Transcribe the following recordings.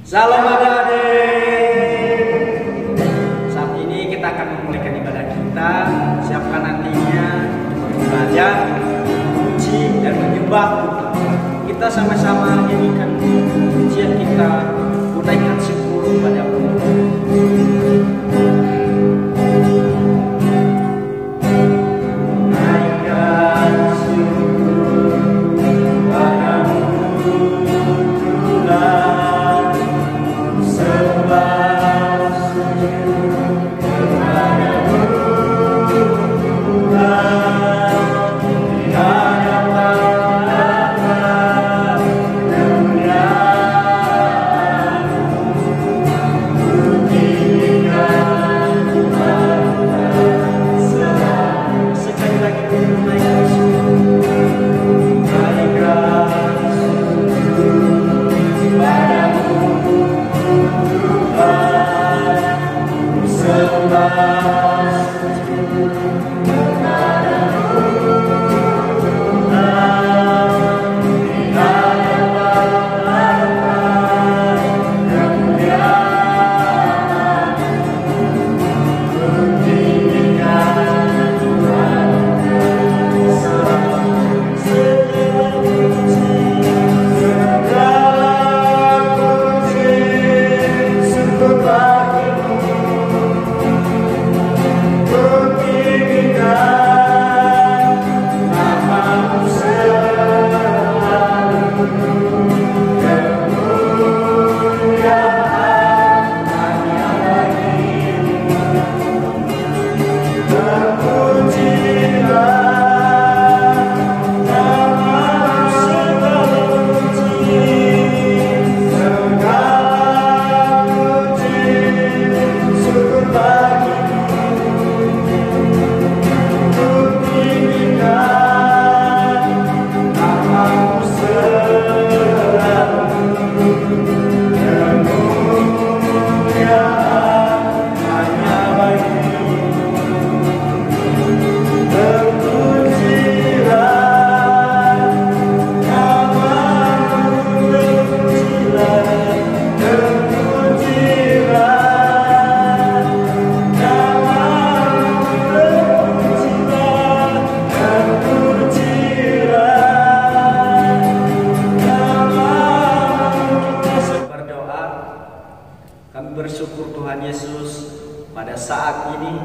Salam adik-adik. Saat ini kita akan memulaikan ibadah kita. Siapkan nantinya beribadah, puji dan menyembah Tuhan. Kita sama-sama nyanyikan pujian kita, unaikan syukur pada Tuhan. Bersyukur Tuhan Yesus, pada saat ini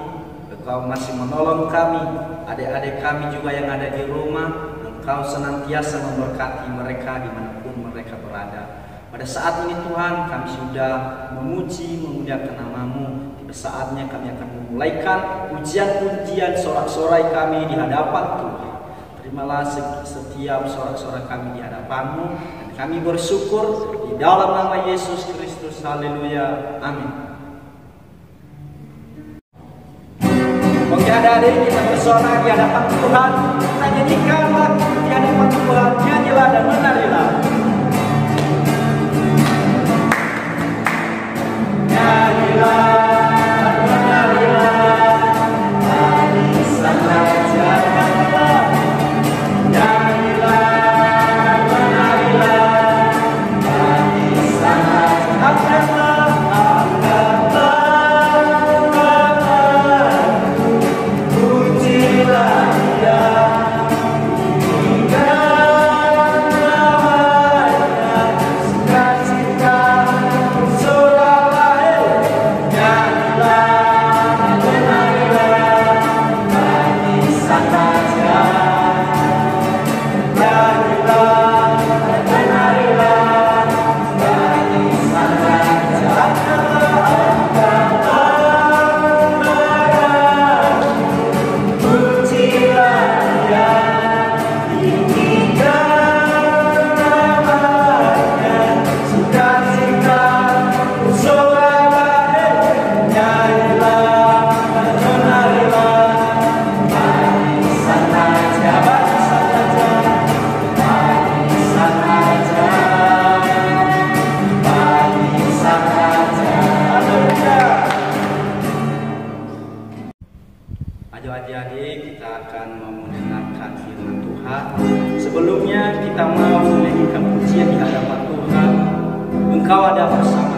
Engkau masih menolong kami, adik-adik kami juga yang ada di rumah. Engkau senantiasa memberkati mereka dimanapun mereka berada. Pada saat ini Tuhan, kami sudah memuji, memuliakan nama-Mu. Pada saatnya kami akan memulaikan pujian-pujian sorak-sorai kami di hadapan Tuhan. Terimalah setiap sorak-sorai kami di hadapan-Mu, dan kami bersyukur di dalam nama Yesus Kristus. Haleluya. Amin. Oke adik-adik, kita bersorak di hadapan Tuhan. Kita nyanyikan lagu di hadapan Tuhan. Nyanyilah dan menarilah. Nyanyilah. Pujilah Dia, hingga ada bersama.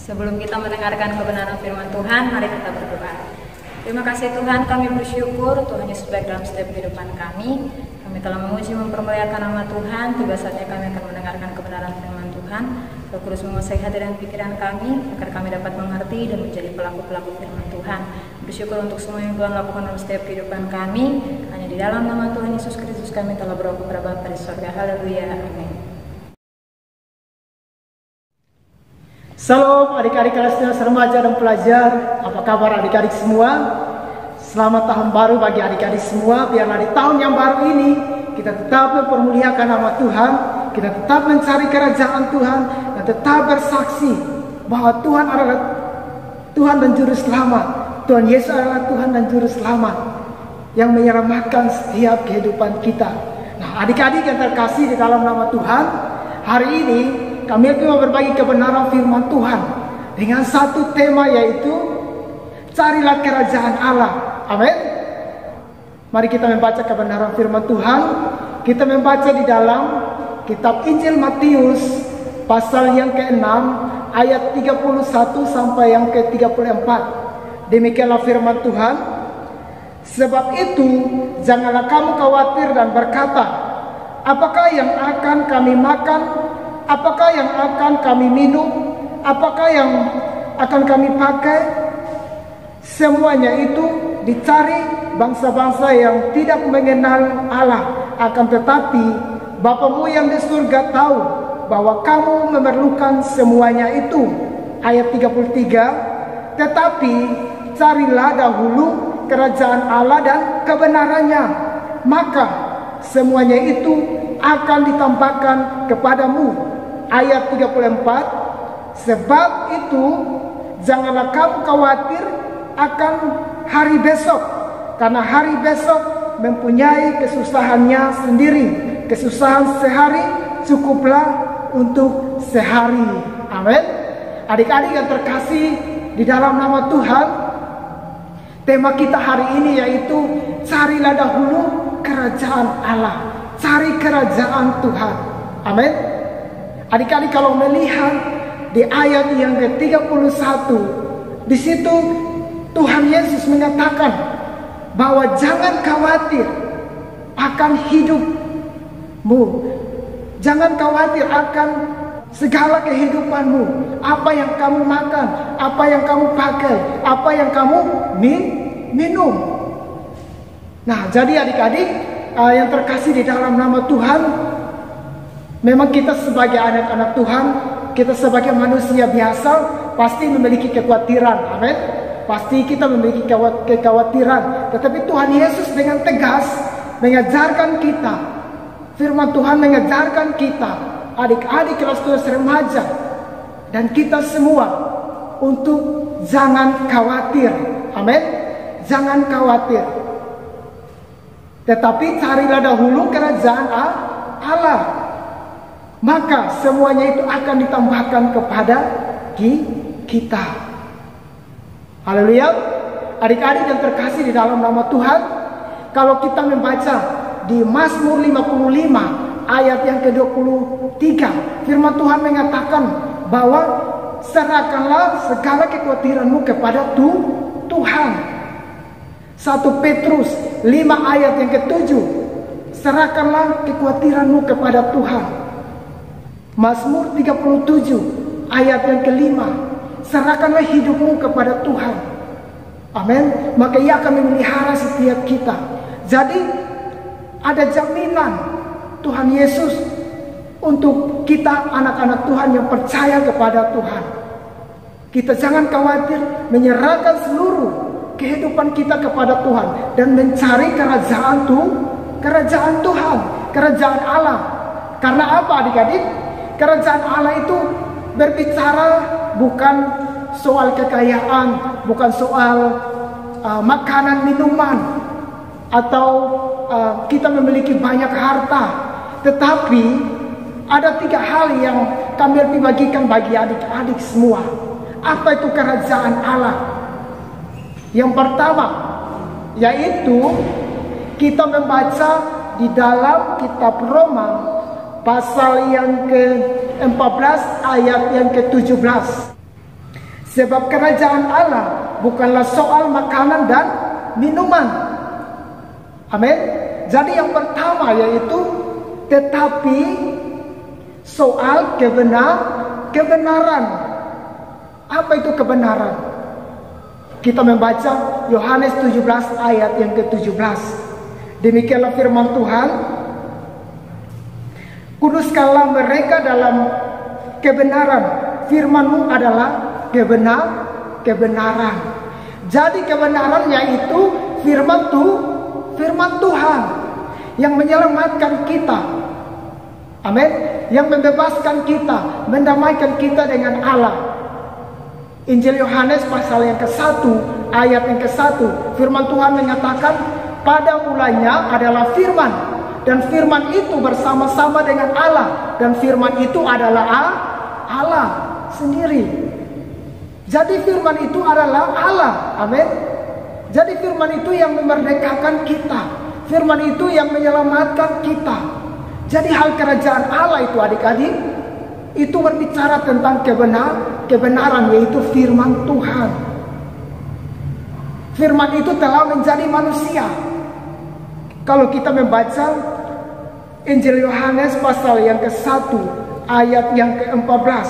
Sebelum kita mendengarkan kebenaran firman Tuhan, mari kita berdoa. Terima kasih Tuhan, kami bersyukur Tuhan Yesus baik dalam setiap kehidupan kami. Kami telah memuji mempermuliakan nama Tuhan. Tiba saatnya kami akan mendengarkan kebenaran firman Tuhan. Roh Kudus menguasai hati dan pikiran kami agar kami dapat mengerti dan menjadi pelaku-pelaku firman Tuhan. Bersyukur untuk semua yang Tuhan lakukan dalam setiap kehidupan kami. Hanya di dalam nama Tuhan Yesus Kristus kami telah berdoa kepada Bapa di surga. Haleluya. Amin. Salam adik-adik kelas remaja dan pelajar. Apa kabar adik-adik semua? Selamat tahun baru bagi adik-adik semua. Biarlah di tahun yang baru ini kita tetap mempermuliakan nama Tuhan, kita tetap mencari kerajaan Tuhan, dan tetap bersaksi bahwa Tuhan adalah Tuhan dan Juru Selamat. Tuhan Yesus adalah Tuhan dan Juru Selamat yang menyelamatkan setiap kehidupan kita. Nah, adik-adik yang terkasih di dalam nama Tuhan, hari ini kami akan berbagi kebenaran firman Tuhan dengan satu tema, yaitu carilah kerajaan Allah. Amin. Mari kita membaca kebenaran firman Tuhan. Kita membaca di dalam kitab Injil Matius pasal yang ke-6 ayat 31 sampai yang ke-34. Demikianlah firman Tuhan. Sebab itu janganlah kamu khawatir dan berkata, apakah yang akan kami makan? Apakah yang akan kami minum? Apakah yang akan kami pakai? Semuanya itu dicari bangsa-bangsa yang tidak mengenal Allah. Akan tetapi Bapamu yang di surga tahu bahwa kamu memerlukan semuanya itu. Ayat 33, tetapi carilah dahulu kerajaan Allah dan kebenarannya, maka semuanya itu akan ditambahkan kepadamu. Ayat 34, sebab itu janganlah kamu khawatir akan hari besok, karena hari besok mempunyai kesusahannya sendiri. Kesusahan sehari cukuplah untuk sehari. Amin. Adik-adik yang terkasih di dalam nama Tuhan, tema kita hari ini yaitu carilah dahulu kerajaan Allah. Cari kerajaan Tuhan. Amin. Adik-adik kalau melihat di ayat yang ke-31, di situ Tuhan Yesus mengatakan bahwa jangan khawatir akan hidupmu. Jangan khawatir akan segala kehidupanmu. Apa yang kamu makan, apa yang kamu pakai, apa yang kamu minum. Nah, jadi adik-adik yang terkasih di dalam nama Tuhan, memang kita sebagai anak-anak Tuhan, kita sebagai manusia biasa pasti memiliki kekhawatiran. Amin. Pasti kita memiliki kekhawatiran. Tetapi Tuhan Yesus dengan tegas mengajarkan kita. Firman Tuhan mengajarkan kita, adik-adik kelas 12 remaja, dan kita semua untuk jangan khawatir. Amin. Jangan khawatir. Tetapi carilah dahulu kerajaan Allah, maka semuanya itu akan ditambahkan kepada kita. Haleluya. Adik-adik yang terkasih di dalam nama Tuhan, kalau kita membaca di Mazmur 55 ayat yang ke-23, firman Tuhan mengatakan bahwa serahkanlah segala kekhawatiranmu kepada Tuhan. 1 Petrus 5 ayat yang ke-7, serahkanlah kekhawatiranmu kepada Tuhan. Mazmur 37 ayat yang ke-5, serahkanlah hidupmu kepada Tuhan. Amin. Maka Ia akan memelihara setiap kita. Jadi ada jaminan Tuhan Yesus untuk kita anak-anak Tuhan yang percaya kepada Tuhan. Kita jangan khawatir, menyerahkan seluruh kehidupan kita kepada Tuhan dan mencari kerajaan Tuhan, kerajaan Allah. Karena apa adik-adik? Kerajaan Allah itu berbicara bukan soal kekayaan, bukan soal makanan, minuman, atau kita memiliki banyak harta. Tetapi ada 3 hal yang kami bagikan bagi adik-adik semua. Apa itu kerajaan Allah? Yang pertama yaitu kita membaca di dalam kitab Roma pasal yang ke-14 ayat yang ke-17. Sebab kerajaan Allah bukanlah soal makanan dan minuman. Amin. Jadi yang pertama yaitu tetapi soal kebenaran. Apa itu kebenaran? Kita membaca Yohanes 17 ayat yang ke-17. Demikianlah firman Tuhan. Kuduskanlah mereka dalam kebenaran. Firman-Mu adalah kebenaran. Jadi kebenaran yaitu firman Tuhan yang menyelamatkan kita. Amin. Yang membebaskan kita, mendamaikan kita dengan Allah. Injil Yohanes pasal yang ke-1 ayat yang ke-1, firman Tuhan mengatakan pada mulanya adalah firman, dan firman itu bersama-sama dengan Allah, dan firman itu adalah Allah sendiri. Jadi firman itu adalah Allah. Amin. Jadi firman itu yang memerdekakan kita. Firman itu yang menyelamatkan kita. Jadi hal kerajaan Allah itu adik-adik, itu berbicara tentang kebenaran, yaitu firman Tuhan. Firman itu telah menjadi manusia. Kalau kita membaca Injil Yohanes pasal yang ke-1 ayat yang ke-14,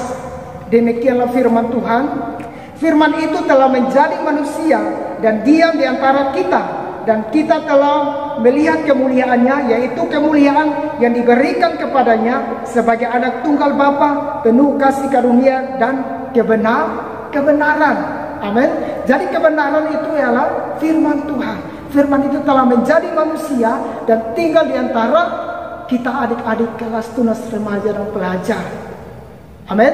demikianlah firman Tuhan. Firman itu telah menjadi manusia dan diam di antara kita, dan kita telah melihat kemuliaannya, yaitu kemuliaan yang diberikan kepadanya sebagai anak tunggal Bapa, penuh kasih karunia dan kebenaran. Amin. Jadi kebenaran itu ialah firman Tuhan. Firman itu telah menjadi manusia dan tinggal di antara kita adik-adik kelas tunas remaja dan pelajar. Amin.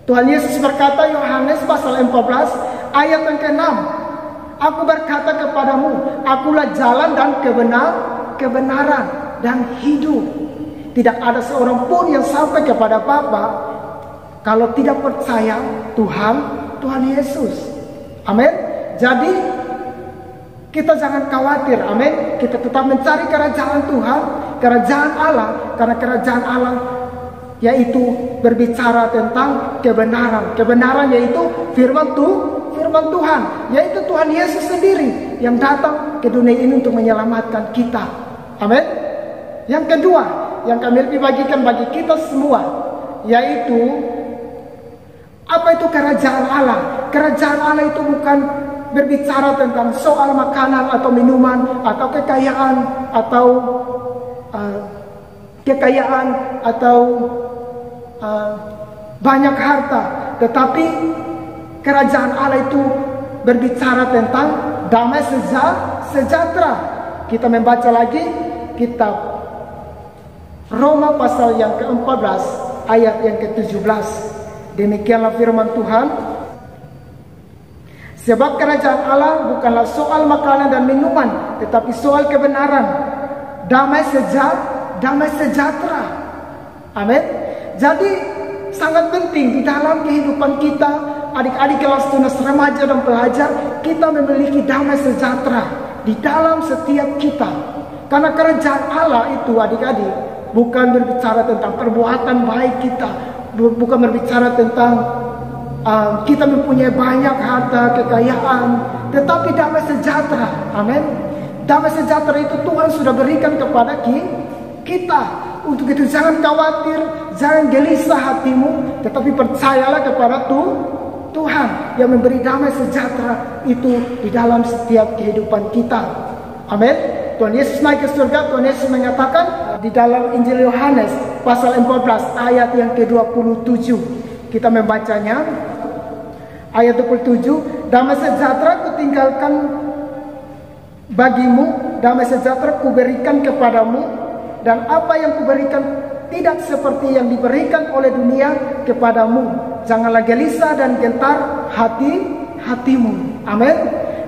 Tuhan Yesus berkata, Yohanes pasal 14 ayat yang ke-6, Aku berkata kepadamu, akulah jalan dan kebenaran dan hidup. Tidak ada seorang pun yang sampai kepada Bapa kalau tidak percaya Tuhan Yesus. Amin. Jadi kita jangan khawatir. Amin. Kita tetap mencari kerajaan Tuhan, kerajaan Allah, karena kerajaan Allah yaitu berbicara tentang kebenaran. Kebenaran yaitu firman Tuhan, yaitu Tuhan Yesus sendiri yang datang ke dunia ini untuk menyelamatkan kita. Amin. Yang kedua, yang kami lebih bagikan bagi kita semua, yaitu apa itu kerajaan Allah? Kerajaan Allah itu bukan berbicara tentang soal makanan atau minuman atau kekayaan atau banyak harta, tetapi kerajaan Allah itu berbicara tentang damai sejahtera. Kita membaca lagi kitab Roma pasal yang ke-14 ayat yang ke-17. Demikianlah firman Tuhan. Sebab kerajaan Allah bukanlah soal makanan dan minuman, tetapi soal kebenaran, damai sejahtera. Amin. Jadi sangat penting di dalam kehidupan kita, adik-adik kelas tunas remaja dan pelajar, kita memiliki damai sejahtera di dalam setiap kita. Karena kerajaan Allah itu adik-adik bukan berbicara tentang perbuatan baik kita, bukan berbicara tentang kita mempunyai banyak harta, kekayaan, tetapi damai sejahtera. Amin. Damai sejahtera itu Tuhan sudah berikan kepada kita. Untuk itu jangan khawatir, jangan gelisah hatimu, tetapi percayalah kepada Tuhan yang memberi damai sejahtera itu di dalam setiap kehidupan kita. Amin. Tuhan Yesus naik ke surga. Tuhan Yesus mengatakan di dalam Injil Yohanes pasal 14 ayat yang ke-27. Kita membacanya. Ayat 27, damai sejahtera kutinggalkan bagimu, damai sejahtera kuberikan kepadamu, dan apa yang kuberikan tidak seperti yang diberikan oleh dunia kepadamu. Janganlah gelisah dan gentar hatimu. Amin.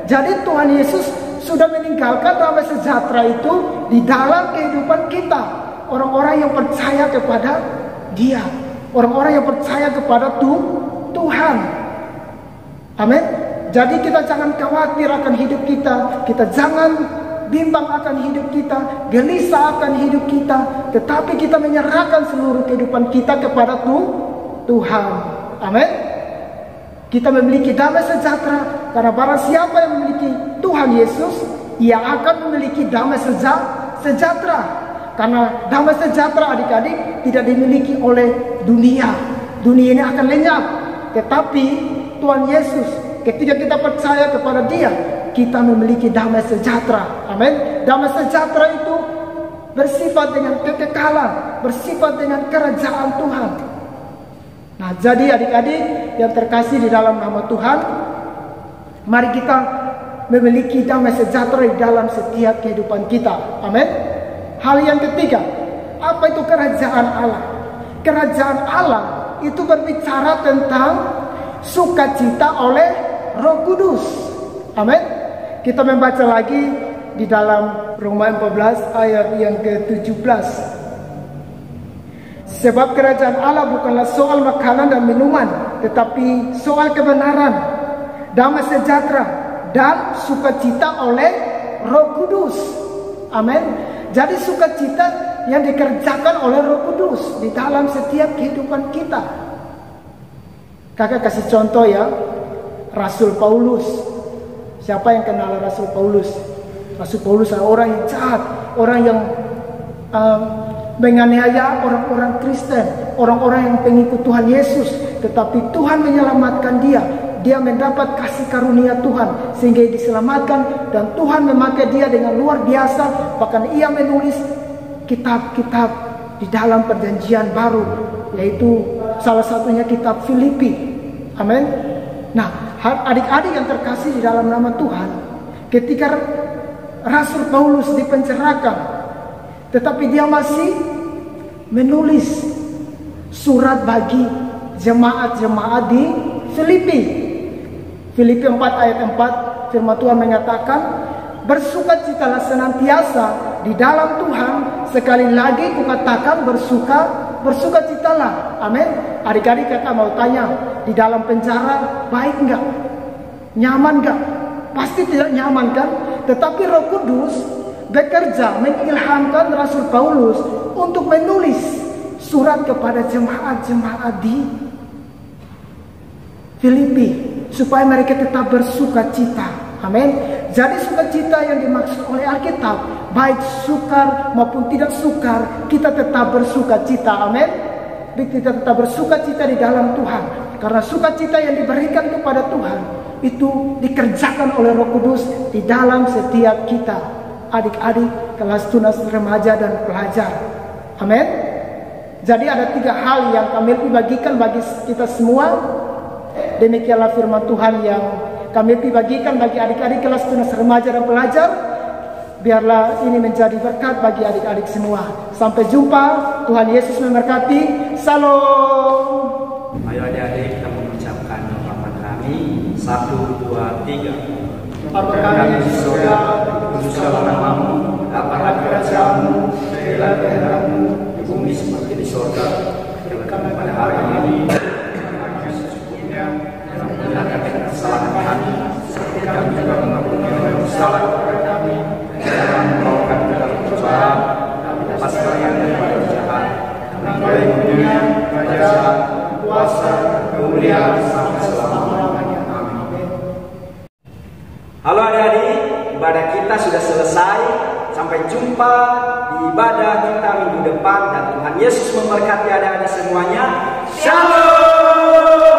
Jadi Tuhan Yesus sudah meninggalkan damai sejahtera itu di dalam kehidupan kita. Orang-orang yang percaya kepada Dia, orang-orang yang percaya kepada Tuhan. Amin. Jadi kita jangan khawatir akan hidup kita, kita jangan bimbang akan hidup kita, gelisah akan hidup kita, tetapi kita menyerahkan seluruh kehidupan kita kepada Tuhan. Amin. Kita memiliki damai sejahtera karena barang siapa yang memiliki Tuhan Yesus, ia akan memiliki damai sejahtera. Karena damai sejahtera adik-adik tidak dimiliki oleh dunia. Dunia ini akan lenyap, tetapi Tuhan Yesus, ketika kita percaya kepada Dia, kita memiliki damai sejahtera. Amin. Damai sejahtera itu bersifat dengan kekekalan, bersifat dengan kerajaan Tuhan. Nah, jadi adik-adik yang terkasih di dalam nama Tuhan, mari kita memiliki damai sejahtera di dalam setiap kehidupan kita. Amin. Hal yang ketiga, apa itu kerajaan Allah? Kerajaan Allah itu berbicara tentang sukacita oleh Roh Kudus. Amin. Kita membaca lagi di dalam Roma 14 ayat yang ke-17. Sebab kerajaan Allah bukanlah soal makanan dan minuman, tetapi soal kebenaran, damai sejahtera dan sukacita oleh Roh Kudus. Amin. Jadi sukacita yang dikerjakan oleh Roh Kudus di dalam setiap kehidupan kita. Kakak kasih contoh ya, Rasul Paulus. Siapa yang kenal Rasul Paulus? Rasul Paulus adalah orang yang jahat, orang yang menganiaya orang-orang Kristen, orang-orang yang pengikut Tuhan Yesus. Tetapi Tuhan menyelamatkan dia. Dia mendapat kasih karunia Tuhan sehingga diselamatkan, dan Tuhan memakai dia dengan luar biasa. Bahkan ia menulis kitab-kitab di dalam perjanjian baru, yaitu salah satunya kitab Filipi. Amin. Nah, adik-adik yang terkasih di dalam nama Tuhan, ketika Rasul Paulus dipenjarakan, tetapi dia masih menulis surat bagi jemaat-jemaat di Filipi. Filipi 4 ayat 4, firman Tuhan mengatakan, bersukacitalah senantiasa di dalam Tuhan. Sekali lagi kukatakan bersukacitalah. Amin. Adik-adik kakak mau tanya, di dalam penjara baik enggak? Nyaman enggak? Pasti tidak nyaman kan? Tetapi Roh Kudus bekerja mengilhamkan Rasul Paulus untuk menulis surat kepada jemaat-jemaat di Filipi supaya mereka tetap bersukacita. Amin. Jadi sukacita yang dimaksud oleh Alkitab, baik sukar maupun tidak sukar, kita tetap bersukacita. Amin. Kita tetap bersukacita di dalam Tuhan, karena sukacita yang diberikan kepada Tuhan itu dikerjakan oleh Roh Kudus di dalam setiap kita, adik-adik kelas tunas remaja dan pelajar. Amin. Jadi ada 3 hal yang kami bagikan bagi kita semua. Demikianlah firman Tuhan yang kami bagikan bagi adik-adik kelas tunas remaja dan pelajar. Biarlah ini menjadi berkat bagi adik-adik semua. Sampai jumpa. Tuhan Yesus memberkati. Salam. Ayo adik-adik kita mengucapkan doa kami. 1, 2, 3. Bapa kami di surga, kuduslah namamu, dapatlah kerajaanmu, jadilah kehendakmu di bumi seperti di surga. Berikan kami pada hari ini kami secukupnya, jangan menghinakan dengan kesalahan kami, seperti kami juga mengampuni orang yang bersalah kepada kami. Jangan membawakan ke dalam pencobaan, tapi lepaskan kami daripada jahat. Karena Engkau yang dunia, kerajaan, kuasa, kemuliaan sampai selama-lamanya. Amin. Halo adik-adik, ibadah kita sudah selesai. Sampai jumpa di ibadah kita minggu depan, dan Tuhan Yesus memberkati adik-adik semuanya. Shalom.